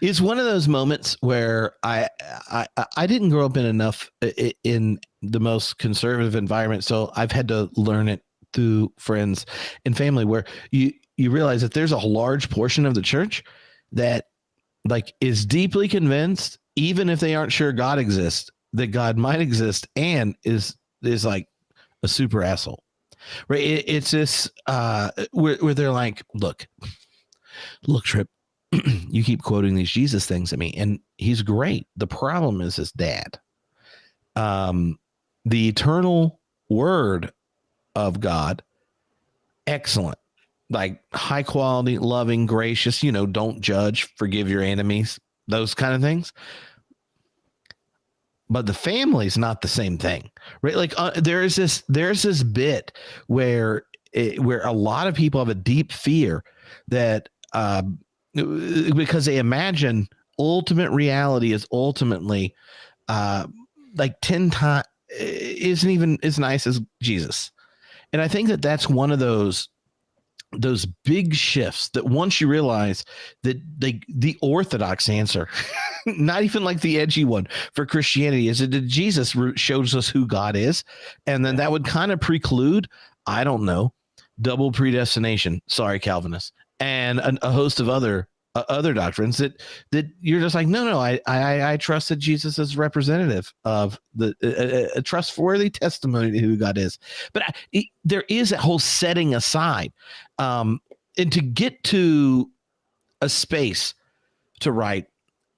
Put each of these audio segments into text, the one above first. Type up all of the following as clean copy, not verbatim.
It's one of those moments where I didn't grow up in enough in the most conservative environment, so I've had to learn it through friends and family, where you realize that there's a large portion of the church that like is deeply convinced, even if they aren't sure God exists, that God might exist, and is like a super asshole, right? It's this where they're like, look, Trip, you keep quoting these Jesus things at me, and he's great. The problem is his dad. The eternal word of God, excellent, like high quality, loving, gracious, don't judge, forgive your enemies, those kind of things. But the family's not the same thing, right? Like there's this bit where a lot of people have a deep fear that because they imagine ultimate reality is ultimately like 10 times isn't even as nice as Jesus. And I think that that's one of those big shifts that once you realize that the orthodox answer, not even like the edgy one for Christianity, is that Jesus shows us who God is. And then that would kind of preclude, I don't know, double predestination. Sorry, Calvinists. And a host of other doctrines that you're just like, no, I trust that Jesus is representative of a trustworthy testimony to who God is. But there is a whole setting aside, and to get to a space to write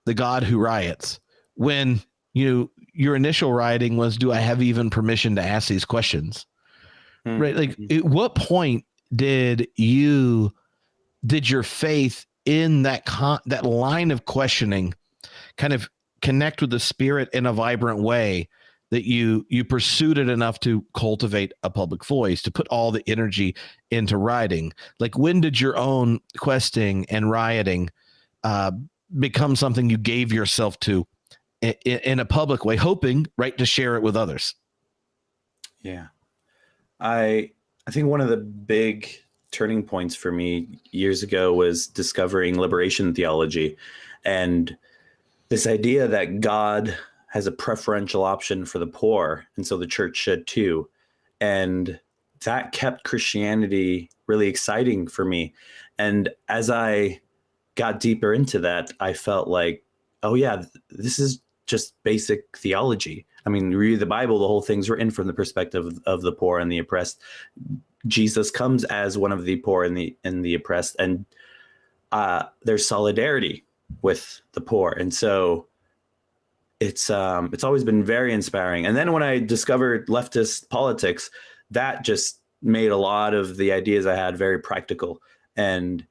the God Who Riots, when your initial writing was, do I have even permission to ask these questions? Mm-hmm. Right? Like, at what point did your faith in that line of questioning kind of connect with the Spirit in a vibrant way that you pursued it enough to cultivate a public voice, to put all the energy into writing? Like, when did your own questing and rioting become something you gave yourself to in a public way, hoping, right, to share it with others? Yeah. I think one of the big turning points for me years ago was discovering liberation theology, and this idea that God has a preferential option for the poor, and so the church should too. And that kept Christianity really exciting for me. And as I got deeper into that, I felt like, oh yeah, this is just basic theology. I mean, read the Bible, the whole thing's written from the perspective of the poor and the oppressed. Jesus comes as one of the poor and the oppressed, and there's solidarity with the poor. And so it's always been very inspiring. And then when I discovered leftist politics, that just made a lot of the ideas I had very practical. And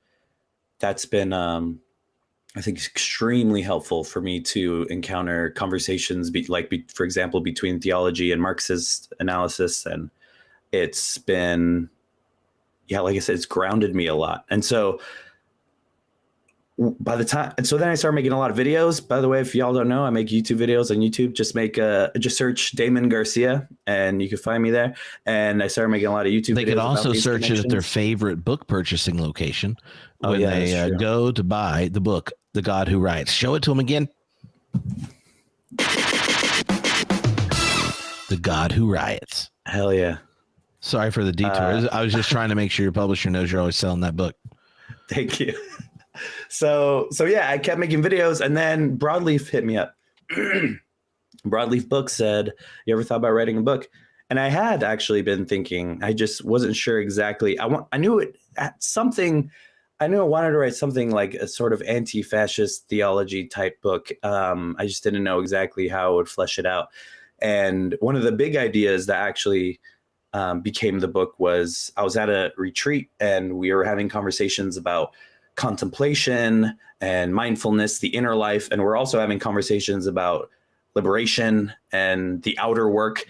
that's been, I think, extremely helpful for me to encounter conversations, for example, between theology and Marxist analysis. And it's been, like I said, it's grounded me a lot. And so then I started making a lot of videos. By the way, if y'all don't know, I make YouTube videos on YouTube. Just search Damon Garcia and you can find me there. And I started making a lot of YouTube videos. They could also search it at their favorite book purchasing location when they go to buy the book, The God Who Riots. Show it to them again. The God Who Riots. Hell yeah. Sorry for the detour. I was just trying to make sure your publisher knows you're always selling that book. Thank you. So yeah, I kept making videos, and then Broadleaf hit me up. Broadleaf Books said, you ever thought about writing a book? And I had actually been thinking. I just wasn't sure exactly. I knew I wanted to write something like a sort of anti-fascist theology type book. I just didn't know exactly how I would flesh it out. And one of the big ideas that actually became the book was, I was at a retreat and we were having conversations about contemplation and mindfulness, the inner life. And we're also having conversations about liberation and the outer work.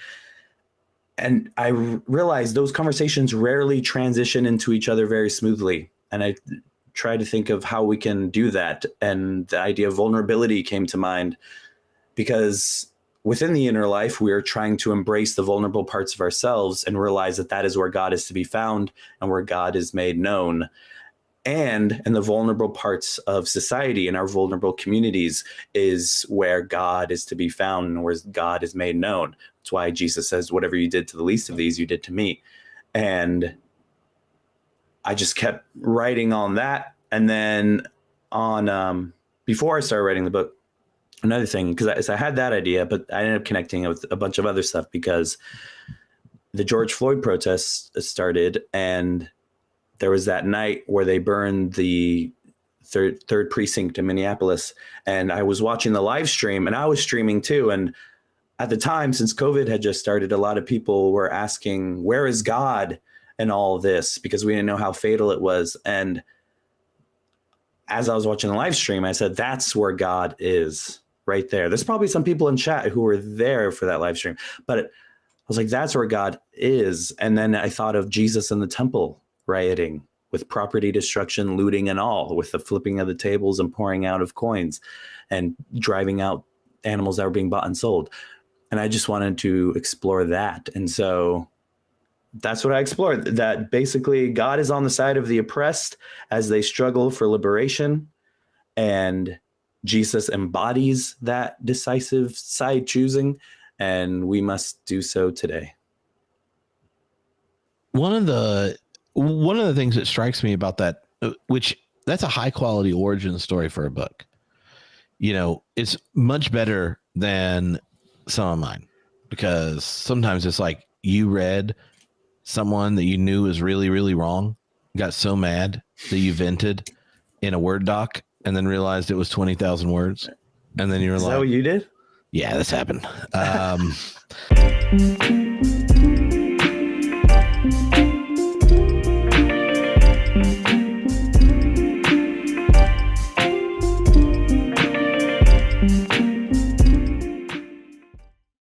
And I realized those conversations rarely transition into each other very smoothly. And I tried to think of how we can do that. And the idea of vulnerability came to mind, because within the inner life, we are trying to embrace the vulnerable parts of ourselves and realize that that is where God is to be found and where God is made known. and in the vulnerable parts of society, in our vulnerable communities, is where God is to be found and where God is made known. That's why Jesus says, whatever you did to the least of these, you did to me. And I just kept writing on that. And then on before I started writing the book, another thing, because I had that idea, but I ended up connecting it with a bunch of other stuff because the George Floyd protests started, and there was that night where they burned the third precinct in Minneapolis. And I was watching the live stream, and I was streaming too. And at the time, since COVID had just started, a lot of people were asking, where is God in all of this? Because we didn't know how fatal it was. And as I was watching the live stream, I said, that's where God is, right there. There's probably some people in chat who were there for that live stream, but I was like, that's where God is. And then I thought of Jesus in the temple rioting with property destruction, looting and all, with the flipping of the tables and pouring out of coins and driving out animals that were being bought and sold. And I just wanted to explore that. And so that's what I explored, that basically God is on the side of the oppressed as they struggle for liberation. And Jesus embodies that decisive side choosing, and we must do so today. One of the things that strikes me about that, which that's a high quality origin story for a book, you know, it's much better than some of mine, because sometimes it's like you read someone that you knew was really, really wrong, got so mad that you vented in a Word doc and then realized it was 20,000 words. And then you were like, is that what you did? Yeah, this happened.